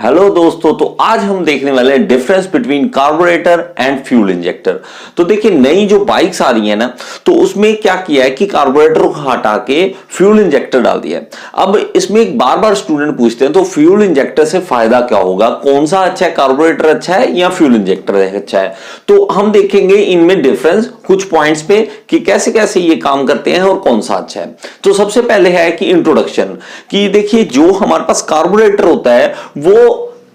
Hello दोस्तों, तो आज हम देखने वाले हैं difference between carburettor and fuel injector. तो देखिए, नई जो बाइक्स आ रही है ना, तो उसमें क्या किया है कि कार्बोरेटर को हटा के फ्यूल इंजेक्टर डाल दिया है। अब इसमें एक बार बार स्टूडेंट पूछते हैं तो फ्यूल इंजेक्टर से फायदा क्या होगा, कौन सा अच्छा है, कार्बोरेटर अच्छा है या फ्यूल इंजेक्टर अच्छा है। तो हम देखेंगे इनमें डिफरेंस कुछ पॉइंट्स पे कि कैसे कैसे ये काम करते हैं और कौन सा अच्छा है। तो सबसे पहले है कि इंट्रोडक्शन, कि देखिए जो हमारे पास कार्बोरेटर होता है वो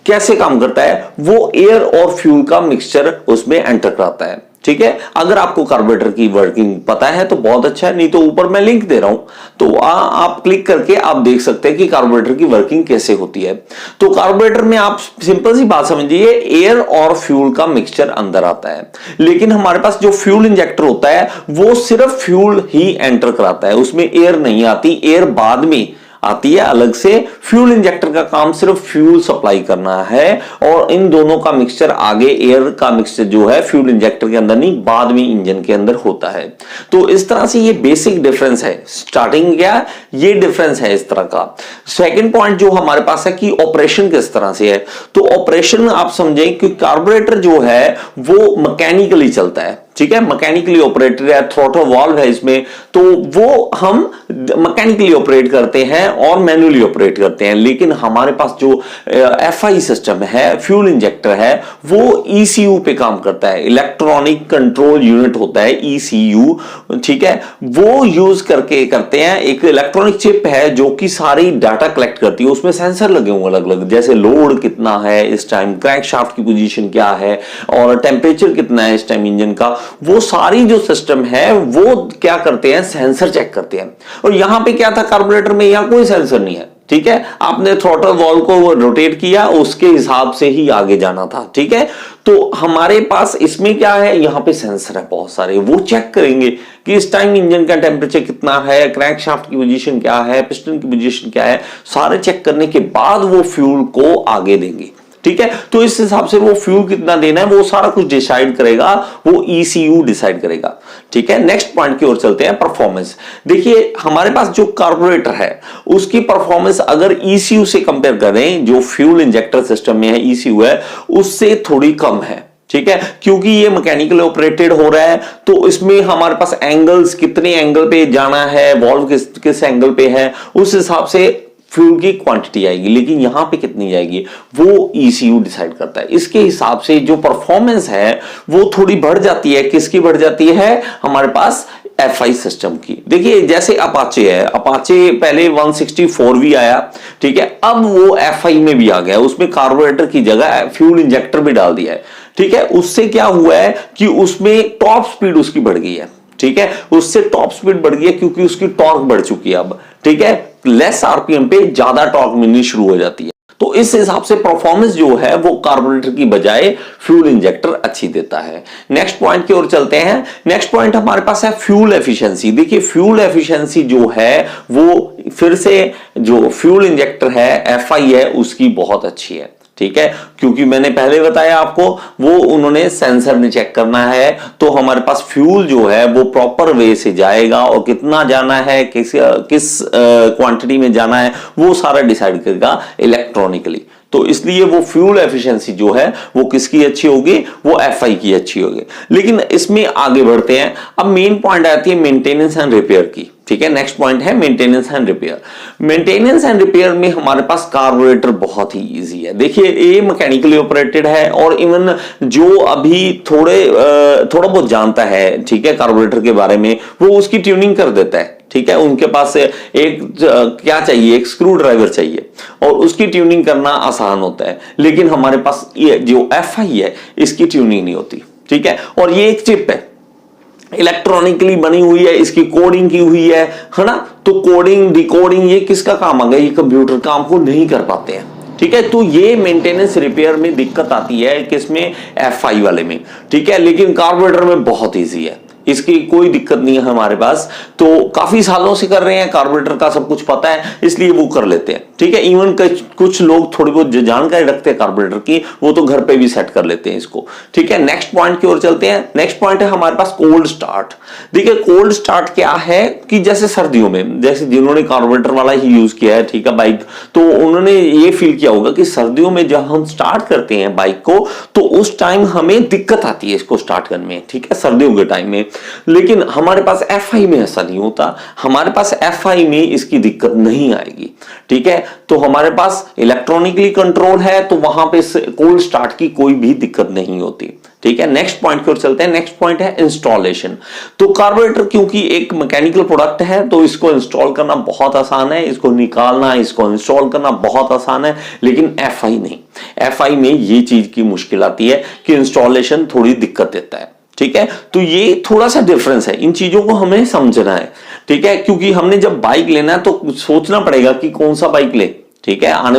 कैसे काम करता है, वो एयर और फ्यूल का मिक्सचर उसमें एंटर कराता है। ठीक है, अगर आपको कार्बोरेटर की वर्किंग पता है तो बहुत अच्छा है, नहीं तो ऊपर मैं लिंक दे रहा हूं, तो आप क्लिक करके आप देख सकते हैं कि कार्बोरेटर की वर्किंग कैसे होती है। तो कार्बोरेटर में आप सिंपल सी बात समझिए, एयर और फ्यूल का मिक्सचर अंदर आता है, लेकिन हमारे पास जो फ्यूल इंजेक्टर होता है वो सिर्फ फ्यूल ही एंटर कराता है, उसमें एयर नहीं आती, एयर बाद में आती है अलग से। फ्यूल इंजेक्टर का काम सिर्फ फ्यूल सप्लाई करना है और इन दोनों का मिक्सचर आगे एयर का मिक्सचर जो है फ्यूल इंजेक्टर के अंदर नहीं, बाद में इंजन के अंदर होता है। तो इस तरह से ये बेसिक डिफरेंस है, स्टार्टिंग क्या ये डिफरेंस है इस तरह का। सेकंड पॉइंट जो हमारे पास है कि ऑपरेशन किस तरह से है। तो ऑपरेशन आप समझें कि कार्बोरेटर जो है वो मैकेनिकली चलता है, ठीक है, मैकेनिकली ऑपरेटेड है, थ्रॉटल वाल्व है इसमें, तो वो हम मैकेनिकली ऑपरेट करते हैं और मैन्युअली ऑपरेट करते हैं। लेकिन हमारे पास जो एफआई सिस्टम है, फ्यूल इंजेक्टर है, वो ईसीयू पे काम करता है, इलेक्ट्रॉनिक कंट्रोल यूनिट होता है ईसीयू, ठीक है, वो यूज करके करते हैं। एक इलेक्ट्रॉनिक चिप है जो कि सारी डाटा कलेक्ट करती है, उसमें सेंसर लगे हुए अलग अलग, जैसे लोड कितना है इस टाइम, क्रैंकशाफ्ट की पोजीशन क्या है और टेम्परेचर कितना है इस टाइम इंजन का, वो सारी जो सिस्टम है वो क्या करते हैं, सेंसर चेक करते हैं। और यहां पे क्या था कार्बोरेटर में, यहां कोई सेंसर नहीं है, ठीक है, आपने थ्रॉटल वॉल्व को रोटेट किया उसके हिसाब से ही आगे जाना था, ठीक है। तो हमारे पास इसमें क्या है, यहां पे सेंसर है बहुत सारे, वो चेक करेंगे कि इस टाइम इंजन का टेम्परेचर कितना है, क्रैंकशाफ्ट की पोजीशन क्या है, पिस्टन की पोजीशन क्या है, सारे चेक करने के बाद वो फ्यूल को आगे देंगे, ठीक है। तो इस हिसाब से वो फ्यूल कितना देना है वो सारा कुछ डिसाइड करेगा, वो ईसीयू डिसाइड करेगा, ठीक है। नेक्स्ट पॉइंट की ओर चलते हैं, परफॉर्मेंस। देखिए हमारे पास जो कार्बोरेटर है उसकी परफॉर्मेंस अगर ईसीयू से कंपेयर करें, जो फ्यूल इंजेक्टर सिस्टम में है ईसीयू है, उससे थोड़ी कम है, ठीक है, क्योंकि ये मैकेनिकली ऑपरेटेड हो रहा है। तो इसमें हमारे पास एंगल्स, कितने एंगल पे जाना है, वॉल्व किस एंगल पे है, उस हिसाब से फ्यूल की क्वांटिटी आएगी, लेकिन यहां पे कितनी जाएगी वो ईसीयू डिसाइड करता है। इसके हिसाब से जो परफॉर्मेंस है वो थोड़ी बढ़ जाती है, किसकी बढ़ जाती है, हमारे पास एफआई सिस्टम की। देखिए जैसे अपाचे है, अपाचे पहले 164V आया, ठीक है, अब वो एफआई में भी आ गया, उसमें कार्बोरेटर की जगह फ्यूल इंजेक्टर भी डाल दिया है, ठीक है। उससे क्या हुआ है कि उसमें टॉप स्पीड उसकी बढ़ गई है, ठीक है, उससे टॉप स्पीड बढ़ गई है क्योंकि उसकी टॉर्क बढ़ चुकी है अब, ठीक है, लेस आरपीएम पे ज्यादा टॉर्क मिलनी शुरू हो जाती है। तो इस हिसाब से परफॉर्मेंस जो है वो कार्बोरेटर की बजाय फ्यूल इंजेक्टर अच्छी देता है। नेक्स्ट पॉइंट की ओर चलते हैं। नेक्स्ट पॉइंट हमारे पास है फ्यूल एफिशिएंसी। देखिए फ्यूल एफिशिएंसी जो है वो फिर से जो फ्यूल इंजेक्टर है एफआई है उसकी बहुत अच्छी है, ठीक है, क्योंकि मैंने पहले बताया आपको वो उन्होंने सेंसर में चेक करना है, तो हमारे पास फ्यूल जो है वो प्रॉपर वे से जाएगा और कितना जाना है, किस क्वांटिटी में जाना है, वो सारा डिसाइड करेगा इलेक्ट्रॉनिकली। तो इसलिए वो फ्यूल एफिशिएंसी जो है वो किसकी अच्छी होगी, वो एफआई की अच्छी होगी। लेकिन इसमें आगे बढ़ते हैं, अब मेन पॉइंट आती है मेंटेनेंस एंड रिपेयर की, ठीक है। नेक्स्ट पॉइंट है maintenance and repair. Maintenance and repair में हमारे पास कार्बोरेटर बहुत ही इजी है। देखिए ये मैकेनिकली ऑपरेटेड है और इवन जो अभी थोड़ा बहुत जानता है, ठीक है, कार्बोरेटर के बारे में, वो उसकी ट्यूनिंग कर देता है, ठीक है। उनके पास एक क्या चाहिए, एक स्क्रू ड्राइवर चाहिए और उसकी ट्यूनिंग करना आसान होता है। लेकिन हमारे पास ये जो एफआई है इसकी ट्यूनिंग नहीं होती, ठीक है, और ये एक चिप है, इलेक्ट्रॉनिकली बनी हुई है, इसकी कोडिंग की हुई है ना। तो कोडिंग डिकोडिंग ये किसका काम आ गया, ये कंप्यूटर काम को नहीं कर पाते हैं, ठीक है। तो ये मेंटेनेंस रिपेयर में दिक्कत आती है किसमें, एफआई वाले में, ठीक है। लेकिन कार्बोरेटर में बहुत इजी है, इसकी कोई दिक्कत नहीं है हमारे पास, तो काफी सालों से कर रहे हैं, कार्बोरेटर का सब कुछ पता है, इसलिए वो कर लेते हैं। ठीक है, इवन कुछ लोग थोड़ी बहुत जानकारी रखते हैं कार्बोरेटर की, वो तो घर पे भी सेट कर लेते हैं इसको। ठीक है, नेक्स्ट पॉइंट की ओर चलते हैं। नेक्स्ट पॉइंट है हमारे पास कोल्ड स्टार्ट। देखिए कोल्ड स्टार्ट क्या है कि जैसे सर्दियों में, जैसे जिन्होंने कार्बोरेटर वाला ही यूज किया है, ठीक है, बाइक, तो उन्होंने ये फील किया होगा कि सर्दियों में जब हम स्टार्ट करते हैं बाइक को तो उस टाइम हमें दिक्कत आती है इसको स्टार्ट करने में। ठीक है, सर्दियों के टाइम में। लेकिन हमारे पास एफआई में ऐसा नहीं होता, हमारे पास एफआई में इसकी दिक्कत नहीं आएगी। ठीक है, तो हमारे पास इलेक्ट्रॉनिकली कंट्रोल है, तो वहां पे कोल्ड स्टार्ट की कोई भी दिक्कत नहीं होती। ठीक है, नेक्स्ट पॉइंट की ओर चलते हैं। नेक्स्ट पॉइंट है इंस्टॉलेशन। तो कार्बोरेटर क्योंकि एक मैकेनिकल प्रोडक्ट है, तो इसको इंस्टॉल करना बहुत आसान है, इसको निकालना, इसको इंस्टॉल करना बहुत आसान है, लेकिन एफआई नहीं। एफआई में ये चीज की मुश्किल आती है कि इंस्टॉलेशन थोड़ी दिक्कत देता है। ठीक है, तो ये थोड़ा सा डिफरेंस है, इन चीजों को हमें समझना है। ठीक है, क्योंकि हमने जब बाइक लेना है तो सोचना पड़ेगा कि कौन सा बाइक ले। ठीक है, आने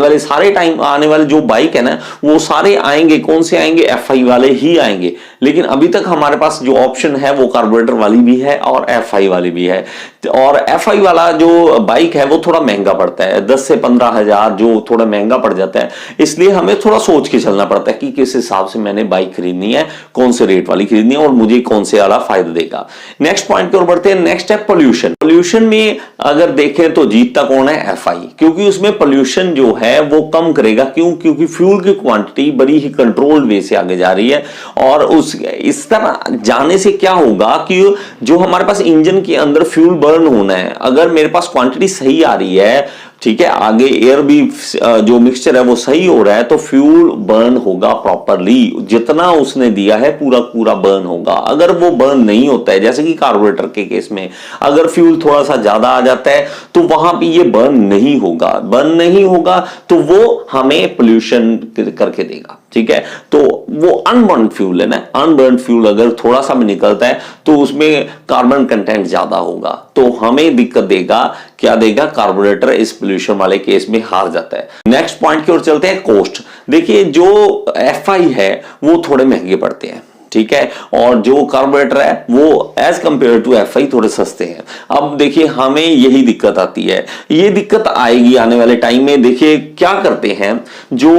वाले जो बाइक है ना, वो सारे आएंगे, कौन से आएंगे, एफआई वाले ही आएंगे। लेकिन अभी तक हमारे पास जो ऑप्शन है वो कार्बोरेटर वाली भी है और एफआई वाली भी है। और एफआई वाला जो बाइक है वो थोड़ा महंगा पड़ता है, 10 से 15 हजार, जो थोड़ा महंगा पड़ जाता है। इसलिए हमें थोड़ा सोच के चलना पड़ता है कि किस हिसाब से मैंने बाइक खरीदनी है, कौन से रेट वाली खरीदनी है और मुझे कौन से वाला फायदा देगा। नेक्स्ट पॉइंट की ओर बढ़ते हैं। नेक्स्ट है पोल्यूशन। पोल्यूशन में अगर देखें तो जीतता कौन है, एफआई, क्योंकि उसमें पोल्यूशन जो है वो कम करेगा। क्यों? क्योंकि फ्यूल की क्वांटिटी बड़ी ही कंट्रोल्ड वे से आगे जा रही है। और इस तरह जाने से क्या होगा कि जो हमारे पास इंजन के अंदर फ्यूल बर्न होना है, अगर मेरे पास क्वांटिटी सही आ रही है, ठीक है, आगे एयर भी जो मिक्सचर है वो सही हो रहा है, तो फ्यूल बर्न होगा प्रॉपरली, जितना उसने दिया है पूरा पूरा बर्न होगा। अगर वो बर्न नहीं होता है, जैसे कि कार्बोरेटर के केस में अगर फ्यूल थोड़ा सा ज्यादा आ जाता है तो वहां पे ये बर्न नहीं होगा। बर्न नहीं होगा तो वो हमें पोल्यूशन करके देगा। ठीक है, तो वो अनबर्न फ्यूल है ना, अनबर्न फ्यूल अगर थोड़ा सा भी निकलता है तो उसमें कार्बन कंटेंट ज्यादा होगा, तो हमें दिक्कत देगा। क्या देगा? कार्बोरेटर इस पोल्यूशन वाले केस में हार जाता है। नेक्स्ट पॉइंट की ओर चलते हैं, कॉस्ट। देखिए जो एफआई है वो थोड़े महंगे पड़ते हैं, ठीक है, और जो कार्बोरेटर है वो एज कंपेयर टू एफआई थोड़े सस्ते हैं। अब देखिए हमें यही दिक्कत आती है, ये दिक्कत आएगी आने वाले टाइम में। देखिए क्या करते हैं जो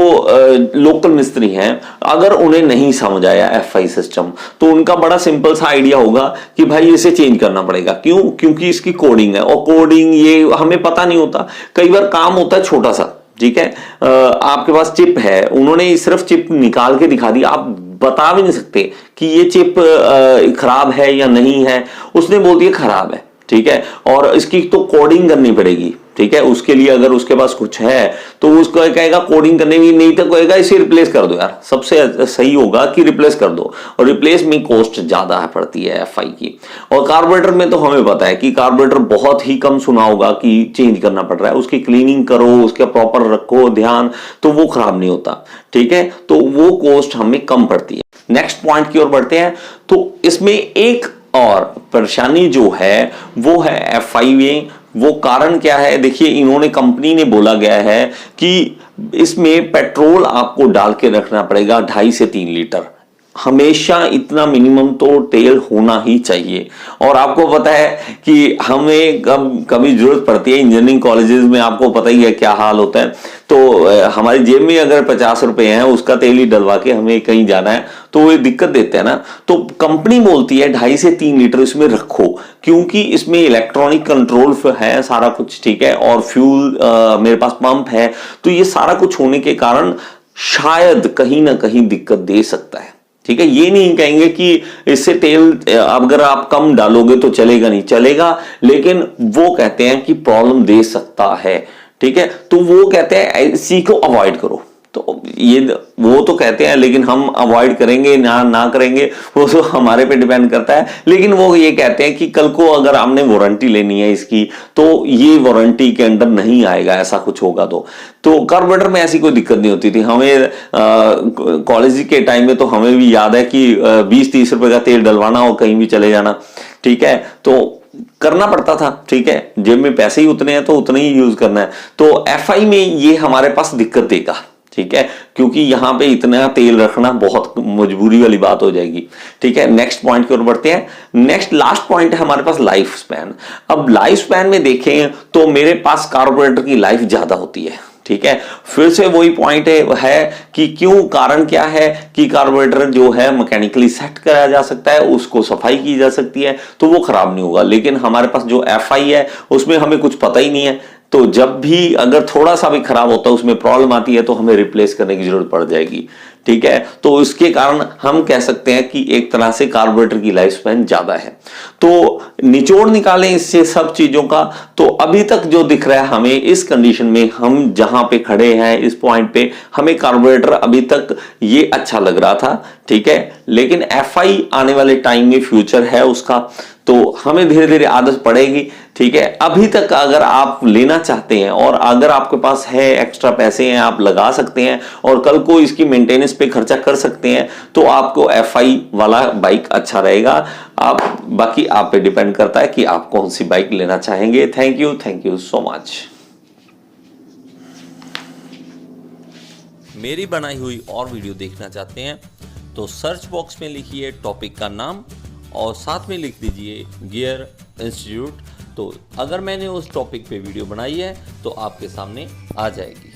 लोकल मिस्त्री हैं, अगर उन्हें नहीं समझ आया एफआई सिस्टम, तो उनका बड़ा सिंपल सा आइडिया होगा कि भाई इसे चेंज करना पड़ेगा। क्यों? क्योंकि इसकी कोडिंग है, और कोडिंग ये हमें पता नहीं होता। कई बार काम होता है छोटा सा, ठीक है, आपके पास चिप है, उन्होंने सिर्फ चिप निकाल के दिखा दी, आप बता भी नहीं सकते कि ये चिप खराब है या नहीं है, उसने बोल दिया खराब है। ठीक है, और इसकी तो कोडिंग करनी पड़ेगी। ठीक है, उसके लिए अगर उसके पास कुछ है तो उसको कहेगा कोडिंग करने में, नहीं तो कहेगा इसे रिप्लेस कर दो यार। सबसे सही होगा कि रिप्लेस कर दो, और रिप्लेस में कॉस्ट ज्यादा पड़ती है एफआई की। और कार्बोरेटर में तो हमें पता है कि कार्बोरेटर बहुत ही कम सुना होगा कि चेंज करना पड़ रहा है, उसकी क्लीनिंग करो, उसके प्रॉपर रखो ध्यान, तो वो खराब नहीं होता। ठीक है, तो वो कॉस्ट हमें कम पड़ती है। नेक्स्ट पॉइंट की ओर बढ़ते हैं। तो इसमें एक और परेशानी जो है वो है एफआई में। वो कारण क्या है? देखिए इन्होंने, कंपनी ने बोला गया है कि इसमें पेट्रोल आपको डाल के रखना पड़ेगा 2.5 से 3 लीटर, हमेशा इतना मिनिमम तो तेल होना ही चाहिए। और आपको पता है कि हमें कभी जरूरत पड़ती है, इंजीनियरिंग कॉलेजेस में आपको पता ही है क्या हाल होता है। तो हमारी जेब में अगर 50 रुपए हैं, उसका तेल ही डलवा के हमें कहीं जाना है, तो वो दिक्कत देते हैं ना। तो कंपनी बोलती है 2.5 से 3 लीटर इसमें रखो, क्योंकि इसमें इलेक्ट्रॉनिक कंट्रोल है सारा कुछ, ठीक है, और फ्यूल मेरे पास पंप है, तो ये सारा कुछ होने के कारण शायद कहीं ना कहीं दिक्कत दे सकता है। ठीक है, ये नहीं कहेंगे कि इससे तेल अगर आप कम डालोगे तो चलेगा, नहीं चलेगा, लेकिन वो कहते हैं कि प्रॉब्लम दे सकता है। ठीक है, तो वो कहते हैं इसी को अवॉइड करो। तो ये वो तो कहते हैं, लेकिन हम अवॉइड करेंगे ना करेंगे वो तो हमारे पे डिपेंड करता है। लेकिन वो ये कहते हैं कि कल को अगर आपने वारंटी लेनी है इसकी, तो ये वारंटी के अंदर नहीं आएगा, ऐसा कुछ होगा तो कार्बोरेटर में ऐसी कोई दिक्कत नहीं होती थी। हमें कॉलेज के टाइम में तो हमें भी याद है कि 20-30 रुपए का तेल डलवाना और कहीं भी चले जाना, ठीक है, तो करना पड़ता था। ठीक है, जेब में पैसे ही उतने हैं तो उतने ही यूज करना है। तो एफआई में ये हमारे पास दिक्कत देगा। ठीक है, क्योंकि यहां पे इतना तेल रखना बहुत मजबूरी वाली बात हो जाएगी। ठीक है, नेक्स्ट पॉइंट की ओर बढ़ते हैं। नेक्स्ट लास्ट पॉइंट है हमारे पास लाइफ स्पैन। अब लाइफ स्पैन में देखें तो मेरे पास कार्बोरेटर की लाइफ ज्यादा होती है। ठीक है, फिर से वही पॉइंट है कि क्यों, कारण क्या है कि कार्बोरेटर जो है मैकेनिकली सेट कराया जा सकता है, उसको सफाई की जा सकती है तो वो खराब नहीं होगा। लेकिन हमारे पास जो एफआई है उसमें हमें कुछ पता ही नहीं है, तो जब भी अगर थोड़ा सा भी खराब होता है, उसमें प्रॉब्लम आती है, तो हमें रिप्लेस करने की जरूरत पड़ जाएगी। ठीक है, तो इसके कारण हम कह सकते हैं कि एक तरह से कार्बोरेटर की लाइफ स्पैन ज्यादा है। तो निचोड़ निकालें इससे सब चीजों का, तो अभी तक जो दिख रहा है हमें इस कंडीशन में, हम जहां पे खड़े हैं इस पॉइंट पे, हमें कार्बोरेटर अभी तक ये अच्छा लग रहा था। ठीक है, लेकिन एफआई आने वाले टाइम में फ्यूचर है उसका, तो हमें धीरे धीरे आदत पड़ेगी। ठीक है, अभी तक अगर आप लेना चाहते हैं और अगर आपके पास है एक्स्ट्रा पैसे हैं, आप लगा सकते हैं और कल को इसकी मेंटेनेंस पे खर्चा कर सकते हैं, तो आपको एफआई वाला बाइक अच्छा रहेगा। आप बाकी आप पे डिपेंड करता है कि आप कौन सी बाइक लेना चाहेंगे। Thank you so much. मेरी बनाई हुई और वीडियो देखना चाहते हैं तो सर्च बॉक्स में लिखिए टॉपिक का नाम और साथ में लिख दीजिए गियर इंस्टीट्यूट। तो अगर मैंने उस टॉपिक पे वीडियो बनाई है तो आपके सामने आ जाएगी।